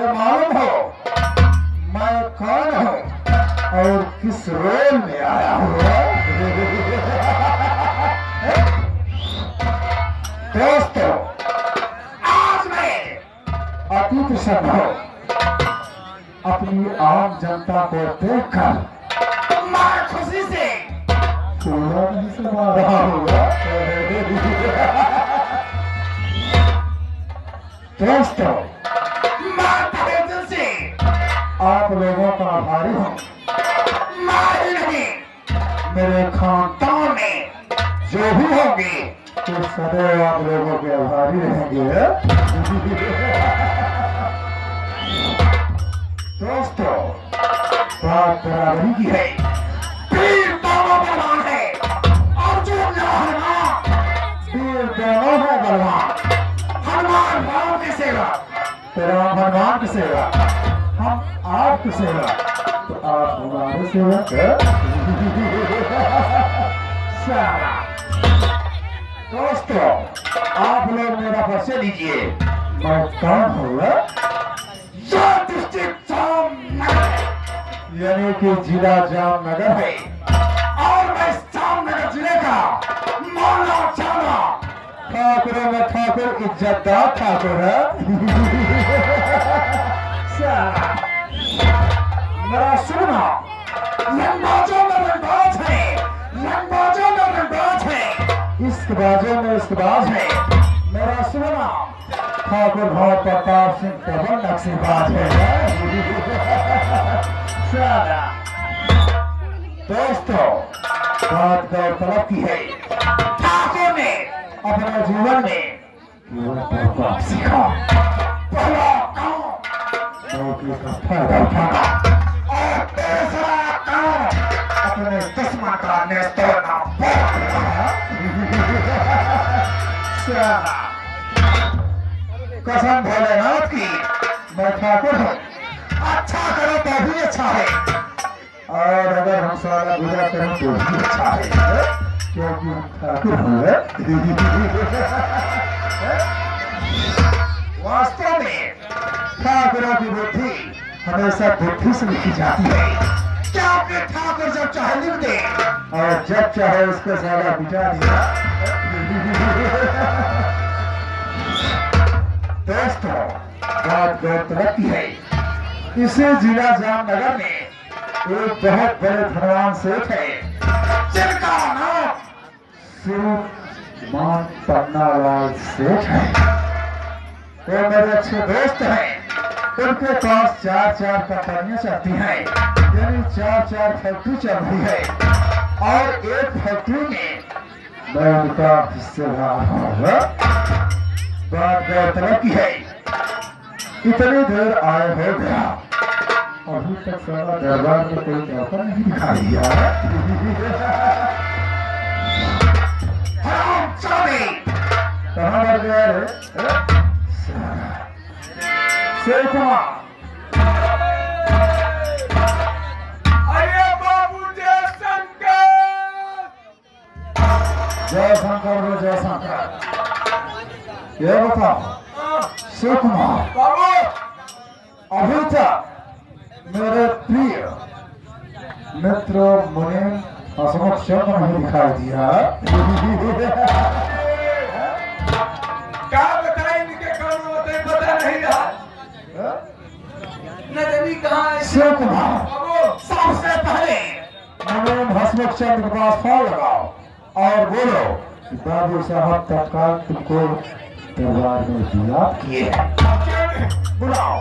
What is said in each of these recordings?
तुझे मालूम हो मैं कौन हूँ और किस रोल में आया हूँ? दोस्तों, आज मैं अति प्रसन्न हूँ अपनी आम जनता को देखकर। मैं खुशी से पूरा नहीं समा रहा हूँ। दोस्तों, मैं तहे दिल से आप लोगों का आभारी हूँ। मैं ही नहीं, मेरे खानदान में जो भी होंगे तो सदैव आप लोगों के आभारी रहेंगे। दोस्तों, बात बराबरी की है। वीर दोनों बलवान है, अर्जुन हनुमान वीर दोनों है बलवान। हनुमान राम की सेवा तो राम हनुमान की सेवा, हम आपकी सेवा तो आप हमारे सेवक। दोस्तों, आप लोग मेरा परिचय लीजिए। मैं कौन हूँ? डिस्ट्रिक्ट जामनगर यानी कि जिला जामनगर है और मैं जामनगर जिले का माना जाना ठाकुरों में ठाकुर इज्जतदार ठाकुर है। मेरा सुना लंबाजों में लंबाज है, लंबाजों में लंबाज है, इश्कबाजों में इश्कबाज है। मेरा सुना ठाकुर भाव प्रताप सिंह प्रबल नक्शेबाज है। दोस्तों, बात गौर तलब की है। ठाकुर ने अपने जीवन में केवल प्रताप सीखा। पहला काम नौकरी का फायदा उठाना और दूसरा काम अपने दुश्मन का नेस्त तोड़ना। कसम भोलेनाथ की मैं ठाकुर हूँ। अच्छा करो तो भी अच्छा है और अगर हम सारा बुरा करें तो भी अच्छा है, क्योंकि हम ठाकुर हैं। वास्तव में ठाकुरों की बुद्धि हमेशा बुद्धि से लिखी जाती है, क्योंकि ठाकुर जब चाहे लिख दे और जब चाहे उसको सारा बिटा दिया। दोस्तों, बात गौरतलब की है। इसे जिला जामनगर में एक बहुत बड़े धनवान सेठ है जिनका नाम श्रीमान पन्नालाल सेठ है। वो मेरे अच्छे दोस्त हैं। उनके पास 4 कंपनियां चलती हैं, यानी 4 फैक्ट्री चल रही है और एक फैक्ट्री में मैं उनका हिस्सेदार हूँ। बात गौरतलब की है। इतनी देर आए हो गया, अभी तक सारा दरबार में कोई नौकर नहीं दिखाई दिया। कहाँ मर गया रे? अरे बाबू जय शंकर। जय शंकर, जय शंकर। ये बताओ शिव कुमार, अभी तक मेरे प्रिय मित्र मुनीम हसमुख शब्द नहीं दिखाई दिया। क्या बताएं इनके काम होते पता नहीं रहा। नजरी कहाँ है? शिव कुमार, सबसे पहले मुनीम हसमुख शब्द के पास फोन लगाओ और बोलो कि बाबू साहब तत्काल तुमको दरबार में बुला किए हैं। बुलाओ।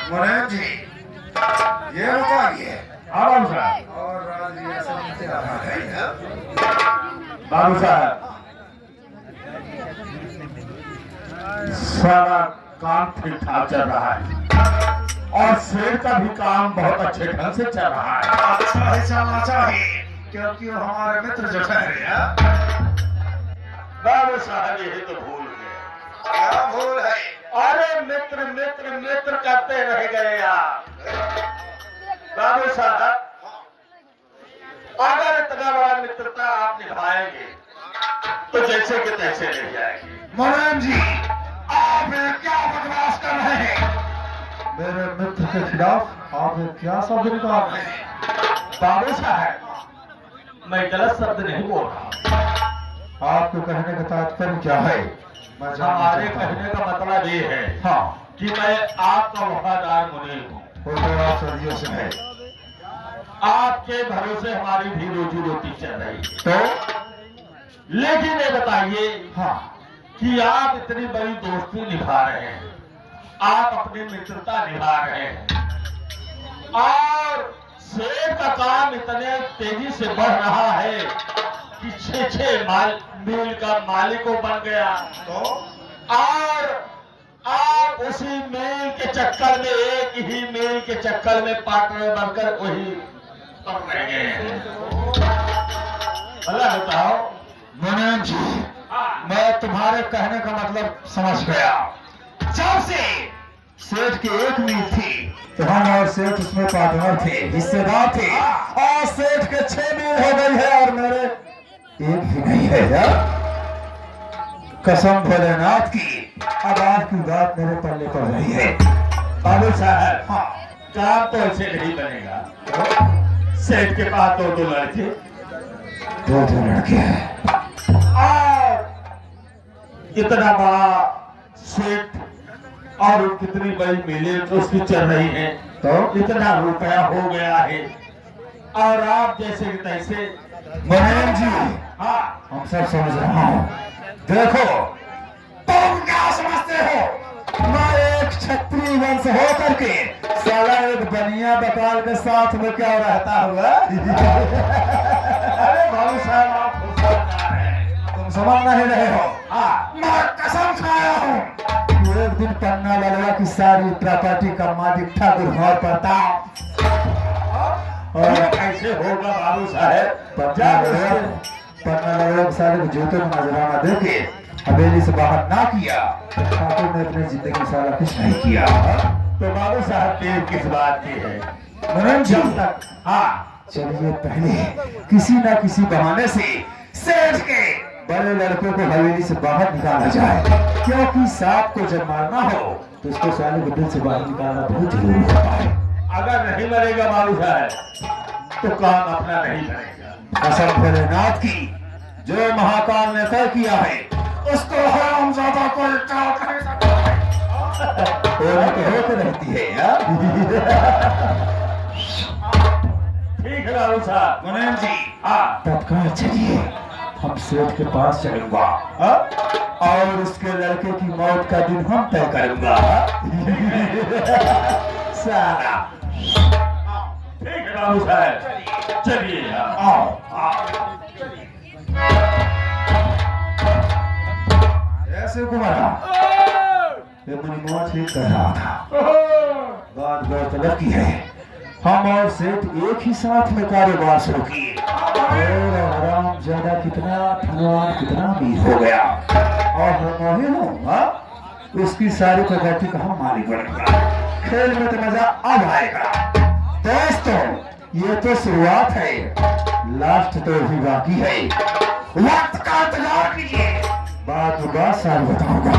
मुनीम जी, ये बताइए और बाबू साहब सारा काम ठीक ठाक चल रहा है। और सेठ का भी काम बहुत अच्छे ढंग से चल रहा है। अच्छा ही चलना चाहिए, क्योंकि वो हमारे मित्र जो ठहरे हैं। बाबू साहब यही तो भूल गए। क्या भूल है? अरे मित्र मित्र मित्र करते रह गए आप। बाबू साहब, अगर इतना बड़ा मित्रता आप निभाएंगे तो जैसे कि तैसे रह जाएगी। मुनीम जी, आप ये क्या बकवास कर रहे हैं? मेरे मित्र के खिलाफ आप क्या शब्द निकाल रहे हैं? बाबू साहब, मैं गलत शब्द नहीं बोल रहा। आपके कहने का तात्पर्य क्या है? हमारे कहने का मतलब ये है हाँ कि मैं आपका वफादार मुनीम हूँ। वो तो आप सदियों से है। आपके भरोसे हमारी भी रोजी रोटी चल रही है। तो लेकिन ये बताइए हाँ कि आप इतनी बड़ी दोस्ती निभा रहे हैं, आप अपनी मित्रता निभा रहे हैं और सेठ का काम इतने तेजी से बढ़ रहा है कि 6 मील का मालिक बन गया। तो और आप उसी मील के चक्कर में, एक ही मील के चक्कर में पार्टनर बनकर वही कर रहे हैं। भला बताओ मुनीम जी, मैं तुम्हारे कहने का मतलब समझ गया। जब से सेठ की एक मील थी तो हम और सेठ उसमें पार्टनर थे, हिस्सेदार थे, और सेठ के 6 मील हो गई है और मेरे एक भी नहीं है यार। कसम भोलेनाथ की, अब आपकी बात मेरे पल्ले पड़ रही है। बाबू साहब हाँ, काम तो ऐसे नहीं बनेगा। सेठ के पास दो लड़के हैं और इतना बड़ा सेठ और कितनी बड़ी मिले तो उसकी चल रही है, तो इतना रुपया हो गया है और आप जैसे कि तैसे। मुनीम जी हाँ, हम सब समझ रहा हूँ। देखो तुम क्या समझते हो? मैं एक क्षत्रिय वंश हो करके साला एक बनिया बकाल के साथ में क्या रहता हुआ। अरे बाबू साहब, आप तुम समझ नहीं रहे हो। हाँ, मैं कसम खाया हूँ एक दिन पन्ना लड़वा की सारी प्रॉपर्टी का मालिक था गुरहर प्रताप। और कैसे होगा बाबू साहब? पन्ना लड़वा सारे को जूते में नजराना देके हवेली से बाहर ना किया, ठाकुर ने अपनी जिंदगी में सारा कुछ नहीं किया। तो बाबू साहब देर किस बात की है? मुनीम जी तक हाँ, चलिए पहले किसी ना किसी बहाने से सेठ के बड़े लड़कों को हवेली से बाहर निकाला जाए, क्योंकि सांप को जब मारना हो तो उसको साले को दिल से बाहर निकालना बहुत जरूरी होता है। अगर नहीं मरेगा बाबू साहब तो काम अपना नहीं करेगा। कसम भोलेनाथ की, जो महाकाल ने तय किया है उसको हम ज्यादा कोई क्या कर सकता है? होते रहती है यार। ठीक है बाबू साहब। मुनीम जी हाँ, तत्काल चलिए, हम सेठ के पास चलूंगा और उसके लड़के की मौत का दिन हम तय करूंगा। साला ठीक है बाबू साहब, चलिए आओ आओ। ऐसे कुमारा ये मुनीम ठीक कर रहा था। बात गौरतलब की है, हम और सेठ एक ही साथ में कारोबार शुरू किए और आराम ज्यादा कितना धनवान कितना अमीर हो गया और हम वही हूँ उसकी सारी प्रगति का हम मालिक बनेगा। खेल में तो मजा अब आएगा। दोस्तों ये तो शुरुआत है, लास्ट तो भी बाकी है। वक्त का इंतजार कीजिए, बात होगा सारी बताऊंगा।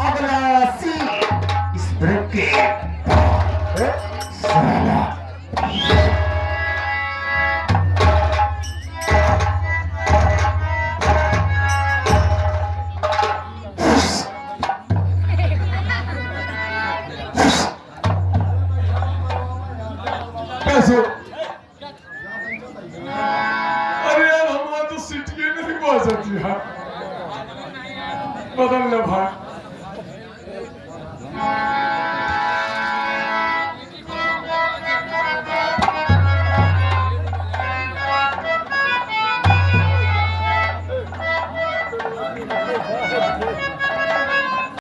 अगला सीन इस ब्रेक के साला अरे यार, हमारा तो सीटियां नहीं पहुंच सकती यार। बदल ले भाई।